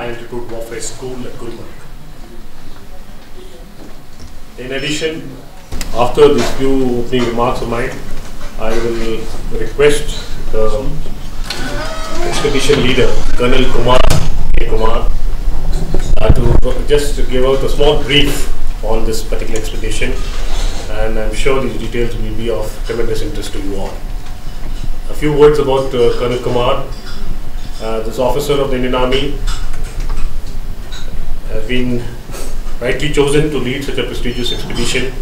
High Altitude Warfare School at Gulmarg. In addition, after these few opening remarks of mine, I will request the expedition leader, Colonel Kumar A. Kumar, to just give out a small brief on this particular expedition, and I'm sure these details will be of tremendous interest to you all. A few words about Colonel Kumar. This officer of the Indian Army has been rightly chosen to lead such a prestigious expedition,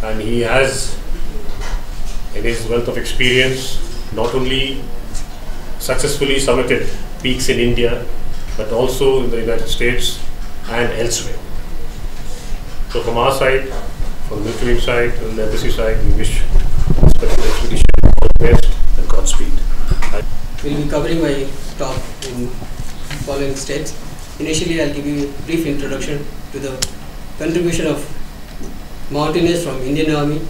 and he has, in his wealth of experience, not only successfully summited peaks in India, but also in the United States and elsewhere. So from our side, from the military side, and the embassy side, we wish this particular expedition all the best and Godspeed. We'll be covering my talk in following steps. Initially, I'll give you a brief introduction to the contribution of mountaineers from Indian Army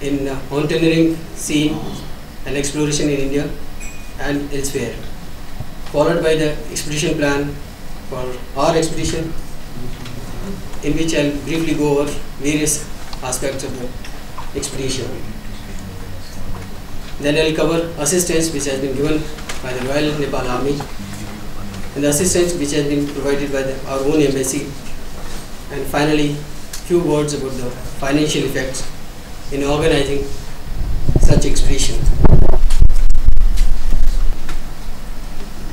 in mountaineering scene and exploration in India and elsewhere, followed by the expedition plan for our expedition, in which I'll briefly go over various aspects of the expedition. Then I'll cover assistance which has been given by the Royal Nepal Army, and the assistance which has been provided by our own embassy, and finally few words about the financial effects in organizing such expedition.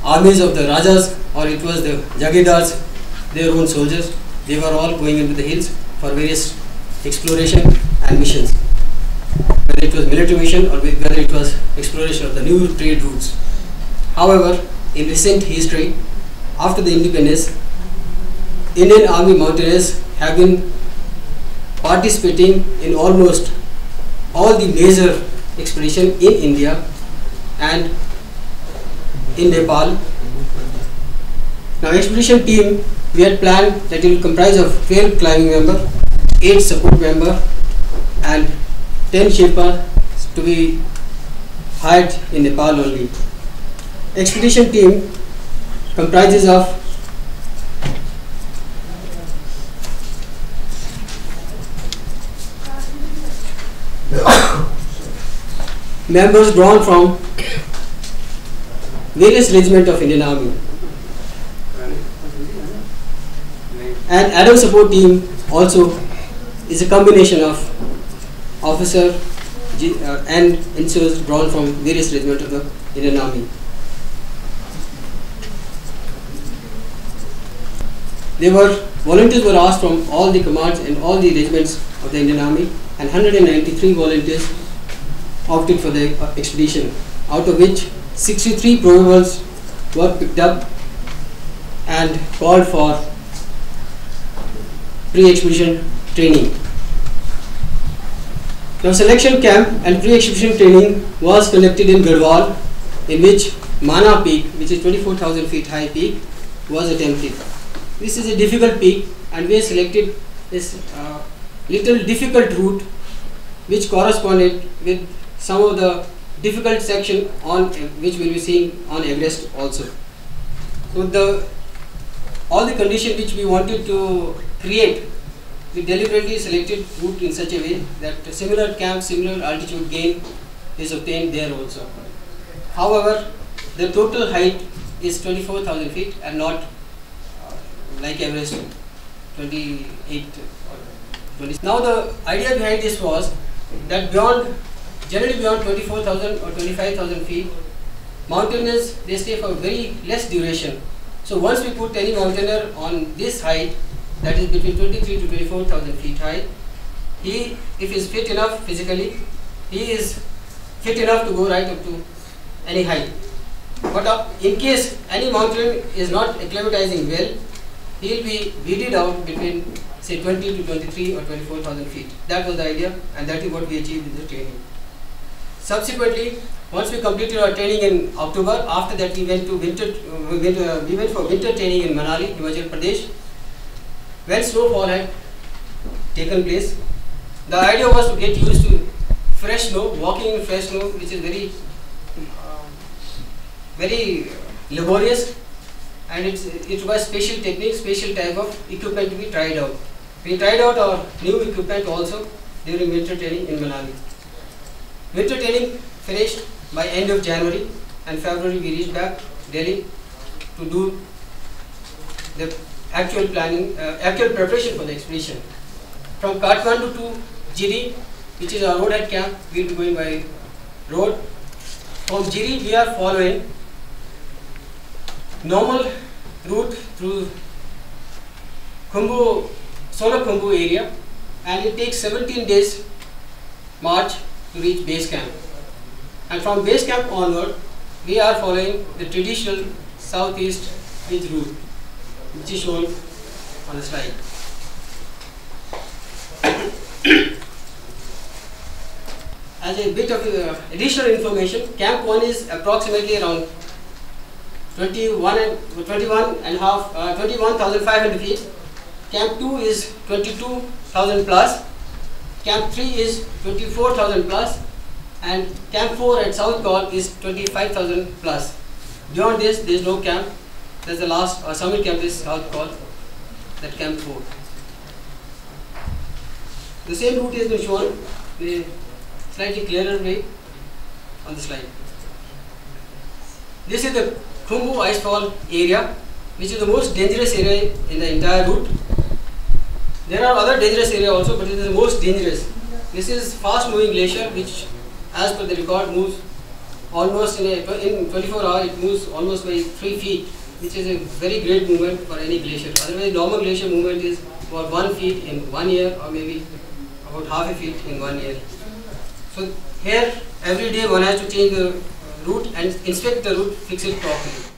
Armies of the Rajas, or it was the Jagidars, their own soldiers, they were all going into the hills for various exploration and missions, whether it was military mission or whether it was exploration of the new trade routes. However, in recent history, after the independence, Indian Army mountaineers have been participating in almost all the major expeditions in India and in Nepal. Now, expedition team, we had planned that it will comprise of 12 climbing member, 8 support member, and 10 Sherpas to be hired in Nepal only. Expedition team comprises of members drawn from various regiments of Indian Army, and Adam support team also is a combination of officer and engineers drawn from various regiments of the Indian Army. Volunteers were asked from all the commands and all the regiments of the Indian Army, and 193 volunteers opted for the expedition, out of which 63 provisionals were picked up and called for pre-expedition training. Now, selection camp and pre-expedition training was conducted in Garhwal, in which Mana Peak, which is 24,000 feet high peak, was attempted. This is a difficult peak, and we selected this little difficult route which corresponded with some of the difficult section on which we will be seeing on Everest also. So all the conditions which we wanted to create, we deliberately selected route in such a way that a similar camp, similar altitude gain is obtained there also. However, the total height is 24,000 feet and not like Everest 28 or 20. Now, the idea behind this was that generally beyond 24,000 or 25,000 feet, mountaineers, they stay for very less duration. So once we put any mountaineer on this height, that is between 23 to 24,000 feet high, he, if he is fit enough physically, he is fit enough to go right up to any height. But in case any mountaineer is not acclimatizing well, he will be weeded out between say 20 to 23 or 24,000 feet. That was the idea, and that is what we achieved with the training. Subsequently, once we completed our training in October, after that we went for winter training in Manali, Himachal Pradesh. When snowfall had taken place, the idea was to get used to fresh snow, walking in fresh snow, which is very laborious, and it requires special technique, special type of equipment to be tried out. We tried out our new equipment also during winter training in Manali. Winter training finished by end of January, and February we reached back Delhi to do the actual planning, actual preparation for the expedition. From Kathmandu to Jiri, which is our roadhead camp, we will be going by road. From Jiri we are following normal route through Khumbu, Solar Khumbu area, and it takes 17 days march to reach base camp. And from base camp onward, we are following the traditional southeast ridge route, which is shown on the slide. As a bit of additional information, Camp 1 is approximately around 21,500 feet. Camp 2 is 22,000 plus. Camp 3 is 24,000 plus. And Camp 4 at South Col is 25,000 plus. Beyond this, there is no camp. That's the last summit camp is South Col, that Camp 4. The same route has been shown in a slightly clearer way on the slide. This is the Khumbu Icefall area, which is the most dangerous area in the entire route. There are other dangerous areas also, but it is the most dangerous. This is fast moving glacier, which as per the record moves almost in 24 hours, it moves almost by 3 feet, which is a very great movement for any glacier. Otherwise, normal glacier movement is about 1 feet in 1 year, or maybe about half a feet in 1 year. So here every day one has to change the route and inspect the route, fix it properly.